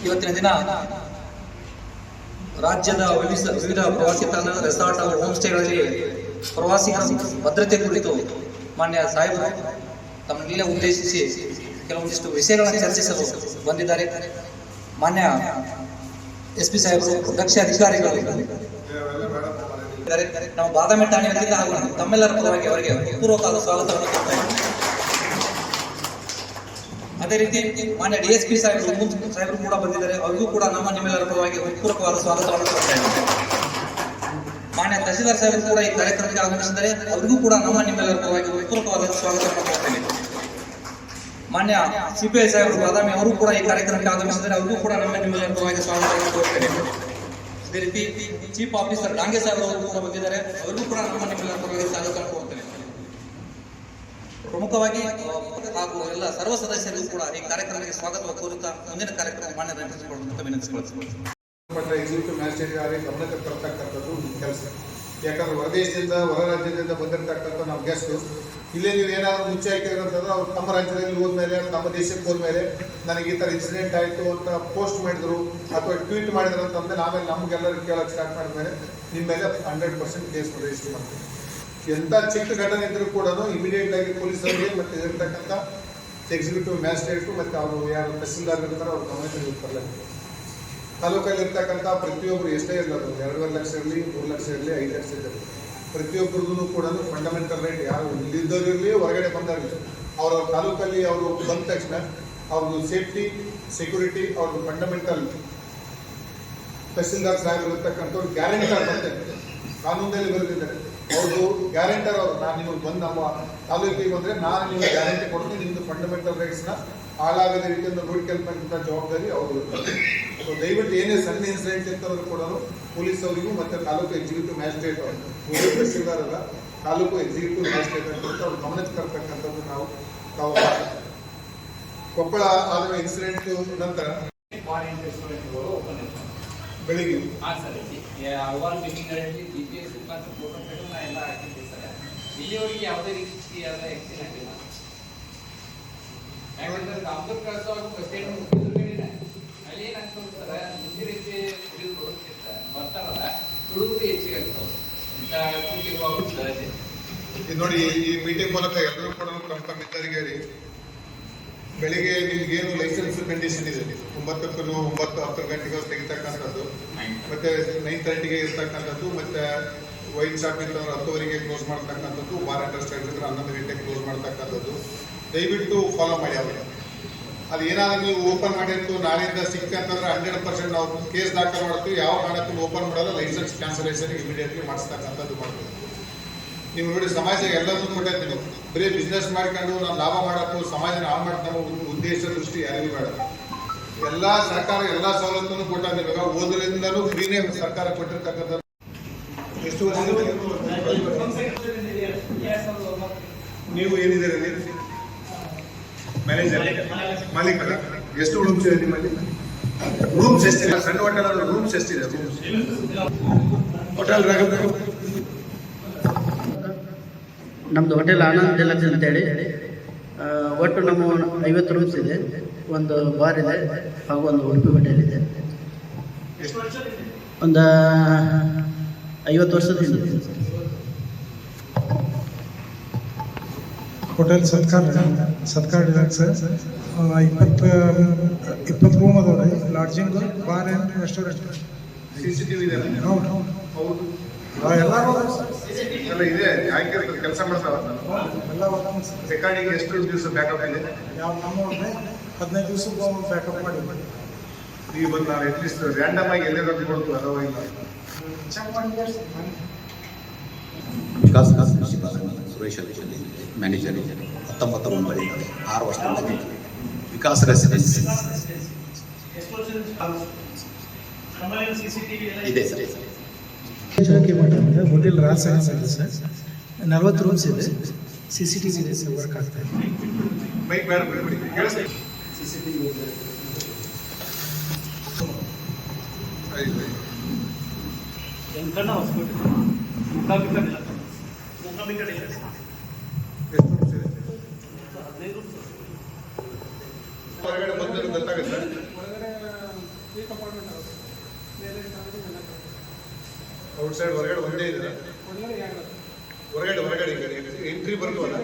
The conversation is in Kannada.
ಇವತ್ತಿನ ದಿನ ರಾಜ್ಯದ ವಿವಿಧ ಪ್ರವಾಸಿ ತಾಣ, ರೆಸಾರ್ಟ್ ಹಾಗೂ ಹೋಮ್ ಸ್ಟೇಗಳಲ್ಲಿ ಪ್ರವಾಸಿಗರ ಭದ್ರತೆ ಕುರಿತು ಮಾನ್ಯ ಸಾಹೇಬರು ತಮ್ಮನ್ನೆಲ್ಲ ಉದ್ದೇಶಿಸಿ ಕೆಲವೊಂದಿಷ್ಟು ವಿಷಯಗಳನ್ನು ಚರ್ಚಿಸಲು ಬಂದಿದ್ದಾರೆ. ಮಾನ್ಯ SP ಸಾಹೇಬರು, ದಕ್ಷ ಅಧಿಕಾರಿಗಳು ನಮ್ಮ ಬಾದಾಮಿ ಠಾಣೆ ವತಿಯಿಂದ ಹಾಗೂ ತಮ್ಮೆಲ್ಲರ ಪರವಾಗಿ ಅವರಿಗೆ ಪೂರ್ವಕಾಲ ಸ್ವಾಗತವನ್ನು ಕೊಡ್ತಾ ಇದ್ದೇನೆ. ಅದೇ ರೀತಿ ಮಾನ್ಯ DSP ಸಾಹೇಬರು ಕೂಡ ಬಂದಿದ್ದಾರೆ. ಅವರಿಗೂ ಕೂಡ ನಿಮ್ಮೆಲ್ಲರ ಪರವಾಗಿ ಪೂರ್ವಕವಾದ ಸ್ವಾಗತವನ್ನು ಕೊಡ್ತಾ ಇದ್ದೇನೆ. ಮಾನ್ಯ ತಹಸೀಲ್ದಾರ್ ಸಾಹೇಬರು ಕೂಡ ಈ ಕಾರ್ಯಕ್ರಮಕ್ಕೆ ಆಗಮಿಸಿದ್ದಾರೆ. ಅವರಿಗೂ ಕೂಡ ನಿಮ್ಮೆಲ್ಲರ ಪರವಾಗಿ ಪೂರ್ವಕವಾದ ಸ್ವಾಗತವನ್ನು ಕೊಡ್ತೇನೆ. ಮಾನ್ಯ CPI ಸಾಹೇಬರು ಬಾದಾಮಿ ಅವರು ಕೂಡ ಈ ಕಾರ್ಯಕ್ರಮಕ್ಕೆ ಆಗಮಿಸಿದ್ದಾರೆ. ಅವರಿಗೂ ಕೂಡ ನಿಮ್ಮೆಲ್ಲರ ಪರವಾಗಿ ಸ್ವಾಗತವನ್ನು ಕೊಡ್ತೇನೆ. ಅದೇ ರೀತಿ ಚೀಫ್ ಆಫೀಸರ್ ಡಾಂಗೆ ಸಾಹೇಬರು ಅವರು ಕೂಡ ಬಂದಿದ್ದಾರೆ. ಅವರಿಗೂ ಕೂಡ ನಿಮ್ಮೆಲ್ಲರ ಪರವಾಗಿ ಸ್ವಾಗತವನ್ನು ಕೊಡ್ತೇನೆ. ಪ್ರಮುಖವಾಗಿ ಹಾಗೂ ಎಲ್ಲ ಸರ್ವ ಸದಸ್ಯರಿಗೂ ಕೂಡ ಈ ಕಾರ್ಯಕ್ರಮಕ್ಕೆ ಸ್ವಾಗತ ಕೋರುತ್ತಾ ಮುಂದಿನ ಕಾರ್ಯಕ್ರಮ ಮಾನ್ಯ ವಿನಂತಿಸಿಕೊಳ್ಳುತ್ತೇವೆ. ಎಕ್ಸಿಕ್ಯೂಟಿವ್ ಮ್ಯಾಜಿಸ್ಟ್ರೇಟ್ ಅವರಿಗೆ ಗಮನಕ್ಕೆ ತರ್ತಕ್ಕಂಥದ್ದು ಕೆಲಸ. ಯಾಕಂದ್ರೆ ಹೊರದೇಶದಿಂದ ಹೊರ ರಾಜ್ಯದಿಂದ ಬಂದಿರತಕ್ಕಂಥ ನಮ್ಮ ಗೆಸ್ಟು ಇಲ್ಲೇ ನೀವು ಏನಾದರೂ ಮುಚ್ಚಿ ಹಾಕಿದ್ರಂತಂದ್ರೆ ಅವ್ರು ತಮ್ಮ ರಾಜ್ಯದಲ್ಲಿ ಹೋದ್ಮೇಲೆ ತಮ್ಮ ದೇಶಕ್ಕೆ ಹೋದ್ಮೇಲೆ ನನಗೆ ಈ ಥರ ಇನ್ಸಿಡೆಂಟ್ ಆಯಿತು ಅಂತ ಪೋಸ್ಟ್ ಮಾಡಿದ್ರು ಅಥವಾ ಟ್ವೀಟ್ ಮಾಡಿದ್ರು ಅಂತಂದ್ರೆ ಆಮೇಲೆ ನಮಗೆಲ್ಲರೂ ಕೇಳೋಕ್ಕೆ ಸ್ಟಾರ್ಟ್ ಮಾಡಿದ್ಮೇಲೆ ನಿಮ್ಮ ಮೇಲೆ 100% ಕೇಸ್ ರಿಜಿಸ್ಟರ್ ಮಾಡ್ತೀವಿ. ಎಂಥ ಚಿಕ್ಕ ಘಟನೆ ಇದ್ರೂ ಕೂಡ ಇಮಿಡಿಯೇಟ್ ಆಗಿ ಪೊಲೀಸರಿಗೆ ಮತ್ತು ಇರತಕ್ಕಂಥ ಎಕ್ಸಿಕ್ಯೂಟಿವ್ ಮ್ಯಾಜಿಸ್ಟ್ರೇಟು ಮತ್ತು ಅವರು ಯಾರು ತಹಸೀಲ್ದಾರ್ ಇರ್ತಾರೋ ಅವ್ರ ಗಮನಕ್ಕೆ ತರಬೇಕು. ತಾಲೂಕಲ್ಲಿ ಇರ್ತಕ್ಕಂಥ ಪ್ರತಿಯೊಬ್ಬರು ಎಷ್ಟೇ ಇರಲ್ಲ, 2.5 ಲಕ್ಷ ಇರಲಿ, 3 ಲಕ್ಷ ಇರಲಿ, 5 ಲಕ್ಷ ಇರಲಿ, ಪ್ರತಿಯೊಬ್ಬರಿಗೂ ಕೂಡ ಫಂಡಮೆಂಟಲ್ ರೈಟ್ ಯಾರು ಇಲ್ಲಿದ್ದವ್ರು ಇರಲಿ ಹೊರಗಡೆ ಬಂದವರಿರಲಿ ಅವರ ತಾಲೂಕಲ್ಲಿ ಅವರು ಬಂದ ತಕ್ಷಣ ಅವ್ರದ್ದು ಸೇಫ್ಟಿ ಸೆಕ್ಯೂರಿಟಿ ಅವ್ರದ್ದು ಫಂಡಮೆಂಟಲ್ ತಹಸೀಲ್ದಾರ್ ಸಾಹೇಬ್ ಇರತಕ್ಕಂಥವ್ರು ಗ್ಯಾರಂಟರ್ ಬರ್ತದೆ, ಕಾನೂನಲ್ಲಿ ಬರೆದಿದ್ದಾರೆ. ಅವ್ರದ್ದು ಗ್ಯಾರಂಟರ್ ಅವರು ನಾನು ನಿಮಗೆ ಬಂದು ನಮ್ಮ ತಾಲೂಕಿಗೆ ಬಂದರೆ ನಾನು ನಿಮಗೆ ಗ್ಯಾರಂಟಿ ಕೊಡ್ತೀನಿ, ನಿಮ್ಮದು ಫಂಡಮೆಂಟಲ್ ರೈಟ್ಸ್ನ ಹಾಳಾಗದ ರೀತಿಯಿಂದ ನೋಡ್ಕೊಳ್ತಕ್ಕಂಥ ಜವಾಬ್ದಾರಿ ಅವರು ಇರ್ತಾರೆ. ಸೊ ದಯವಿಟ್ಟು ಏನೇ ಸಣ್ಣ ಇನ್ಸಿಡೆಂಟ್ ಇರ್ತಂದ್ರೂ ಕೂಡ ಪೊಲೀಸ್ ಅವರಿಗೂ ಮತ್ತು ತಾಲೂಕು ಎಕ್ಸಿಕ್ಯೂಟಿವ್ ಮ್ಯಾಜಿಸ್ಟ್ರೇಟ್ ಅವರು ತಹಸೀಲ್ದಾರ್ ಅಲ್ಲ, ತಾಲೂಕು ಎಕ್ಸಿಕ್ಯೂಟಿವ್ ಮ್ಯಾಜಿಸ್ಟ್ರೇಟ್ ಅಂತ ಅವ್ರು ಗಮನಕ್ಕೆ ತರ್ತಕ್ಕಂಥದ್ದು ನಾವು ಕೊಪ್ಪಳ ಆದ ಇನ್ಸಿಡೆಂಟ್ ನಂತರ ಬೆಳಿಗ್ಗೆ ಹಲವಾರು ಮೀಟಿಂಗ್ಗಳಲ್ಲಿ GPS ಮತ್ತು ಫೋಟೋ ನಾ ಎಲ್ಲ ಹಾಕಿದ್ದೆ ಸರ್. ಇಲ್ಲಿವರೆಗೆ ಯಾವುದೇ ರೀತಿಯಾದ ಆಕ್ಸಿಡೆಂಟ್ ಇಲ್ಲ. ಯಾಕಂದ್ರೆ ಕಾಂಪೂರ್ ಕಳಿಸುವಾಗ ಬಸ್ ಸ್ಟ್ಯಾಂಡ್ ಮುಗಿದ್ರೆ ಅಲ್ಲಿ ಏನಾಗ್ತದೆ ಸರ್, ಮುಂಚೆ ರೀತಿ ಕುಡಿದು ಬರುತ್ತಿರ್ತ ಬರ್ತಾರಲ್ಲ ಹುಡುಗರು ಹೆಚ್ಚಿಗೆ ಆಗ್ತಾವೆ ಇಂಥ ಇದು ನೋಡಿ. ಈ ಮೀಟಿಂಗ್ ಮೂಲಕ ಎಲ್ಲರೂ ಕೂಡ ತಮ್ಮ ಮಿತ್ರರಿಗೆ ಬೆಳಿಗ್ಗೆ ನಿಮ್ಗೇನು ಲೈಸೆನ್ಸ್ ಕಂಡೀಷನ್ ಇದೆ 9 10 ಗಂಟೆಗೆ ತೆಗಿತಕ್ಕಂಥದ್ದು, ಮತ್ತೆ 9:30ಗೆ ಇರ್ತಕ್ಕಂಥದ್ದು, ಮತ್ತೆ ವೈನ್ ಶಾಪ್ ಇರ್ತಂದ್ರೆ 10ವರೆಗೆ ಕ್ಲೋಸ್ ಮಾಡ್ತಕ್ಕಂಥದ್ದು, ಬಾರ್ ಅಂಡ್ ರೆಸ್ಟೋರೆಂಟ್ ಇದ್ರೆ 11 ಗಂಟೆಗೆ ಕ್ಲೋಸ್ ಮಾಡ್ತಕ್ಕಂಥದ್ದು ದಯವಿಟ್ಟು ಫಾಲೋ ಮಾಡಿ. ಅವರು ಅದು ಏನಾದರೂ ನೀವು ಓಪನ್ ಮಾಡಿರ್ತು ನಾಳೆಯಿಂದ ಸಿಕ್ತೆ ಅಂತಂದ್ರೆ 100% ನಾವು ಕೇಸ್ ದಾಖಲು ಮಾಡ್ತೀವಿ. ಯಾವ ಕಾರಣಕ್ಕೂ ಓಪನ್ ಮಾಡಲ್ಲ, ಲೈಸೆನ್ಸ್ ಕ್ಯಾನ್ಸಲೇಷನ್ ಇಮಿಡಿಯೇಟ್ಲಿ ಮಾಡಿಸ್ತಕ್ಕಂಥದ್ದು ಮಾಡ್ತೀವಿ. ನೀವು ನೋಡಿ, ಸಮಾಜ ಎಲ್ಲರೂ ಕೊಟ್ಟೈತೆ. ನೀವು ಬರೀ ಬಿಸ್ನೆಸ್ ಮಾಡ್ಕೊಂಡು ನಾವು ಲಾಭ ಮಾಡೋಕ್ಕೂ ಸಮಾಜನ ಹಾಳು ಮಾಡ್ತಾ ಉದ್ದೇಶ ದೃಷ್ಟಿ ಯಾರಿಗೂ ಬೇಡ. ಎಲ್ಲ ಸರ್ಕಾರ ಎಲ್ಲ ಸವಲತ್ತನ್ನು ಕೊಟ್ಟಾಗ ಓದರಿಂದಲೂ ಫ್ರೀನೇ ಸರ್ಕಾರ ಕೊಟ್ಟಿರ್ತಕ್ಕಂಥ. ಎಷ್ಟು ವರ್ಷ ನೀವು ಏನಿದ್ದೀರಿ ಮ್ಯಾನೇಜರ್ ಮಾಲೀಕರ? ಎಷ್ಟು ರೂಮ್ಸ್ ಇದೆ ನಿಮ್ಮಲ್ಲಿ? ರೂಮ್ಸ್ ಎಷ್ಟಿದೆ? ಸಣ್ಣ ಹೋಟೆಲ್ ರೂಮ್ಸ್ ಎಷ್ಟಿದೆ? ಹೋಟೆಲ್ ನಮ್ಮದು ಹೋಟೆಲ್ ಆನಂದ್ ಡಿಲಕ್ಸ್ ಅಂತೇಳಿ ಒಟ್ಟು ನಮ್ಮ 50 ರೂಮ್ಸ್ ಇದೆ, ಒಂದು ಬಾರ್ ಇದೆ ಹಾಗೂ ಒಂದು ಉಡುಪಿ ಹೋಟೆಲ್ ಇದೆ. ಒಂದು 50 ವರ್ಷದ ಹಿಂದೆ ಹೋಟೆಲ್ ಸತ್ಕಾರ್ ಡಿಲಕ್ಸ್ 20 ರೂಮ್ ಅದಾವೆ. Lodging, bar and restaurant. CCTV ಇದೆ. ಹೌದು ಎಲ್ಲರೂ ಎಲ್ಲ ಇದೆ. ಯಾಕೆ ಕೆಲಸ ಮಾಡ್ತಾವ? ಎಲ್ಲ ರೆಕಾರ್ಡಿಂಗ್ ಎಷ್ಟು ದಿವಸ ಬ್ಯಾಕಪ್ ಇದೆ? ಯಾವ ನಮ್ಮ 15 ದಿವಸಕ್ಕೆ ಬ್ಯಾಕಪ್ ಮಾಡಿ ನೀವು ಬಂದು ನಾವು ಅಟ್ಲೀಸ್ಟ್ ರ್ಯಾಂಡಮ್ ಆಗಿ ಎಲ್ಲೆಲ್ಲ ಕೊಡ್ತೀವಿ ಅಥವಾ ಇಲ್ಲ ಚೆಕ್ ಮಾಡಿ. ವಿಕಾಸ್ ಸುರೇಶ್ ಮ್ಯಾನೇಜರ್ 19 ಮುಂಬೈ 6 ವರ್ಷದಿಂದ ವಿಕಾಸ್ ರೆಸಿಡೆನ್ಸಿ ಇದೆ ಸರ್. ಹೋಟೆಲ್ ರಾಜ್ ಇದೆ ಸರ್. 40 ರೂಮ್ಸ್ ಇದೆ. CCTV ಇದೆ ಸರ್, ವರ್ಕ್ ಆಗ್ತಾ ಇದೆ. ಬೈಕ್ ಬೇಡ ಬಿಡಿ. CCTV ಇದೆ. ಎಂಕಣ್ಣ ಹಾಸ್ಪಿಟಲ್ ಮುಖಾಬಿಕಡಿಲ್ಲ. ಎಷ್ಟು ರೂಮ್ಸ್ ಇದೆ? 15 ರೂಮ್ಸ್. ಹೊರಗಡೆ ಬಂದ್ರೆ ಗೊತ್ತಾಗುತ್ತೆ. ಔಟ್ ಸೈಡ್ ಹೊರಗಡೆ ಒಂದೇ ಇದೆ, ಹೊರಗಡೆ ಎಂಟ್ರಿ ಬರ್ತವಲ್ಲ.